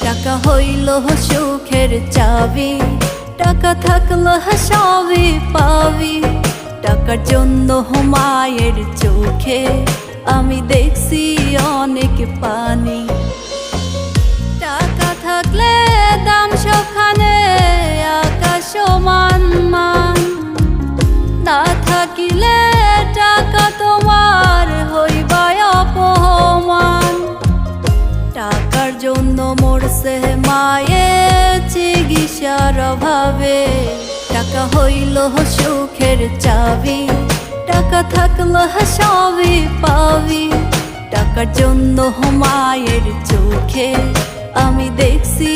টাকা হইল সুখের চাবি, টাকা থাকলো সবই পাবি। টাকার জন্য মায়ের চোখে আমি দেখছি অনেক পানি। টাকা থাকলে দাম সখানে আকাশ সমান মান, না থাকিলে টাকা তোমার হইবায় অপমান। টাকার জন্য মরছে মায়ে চিকিৎসার অভাবে, টাকা হইল সুখের চাবি, টাকা থাকলো সবই পাবি। টাকার জন্য মায়ের চোখে আমি দেখছি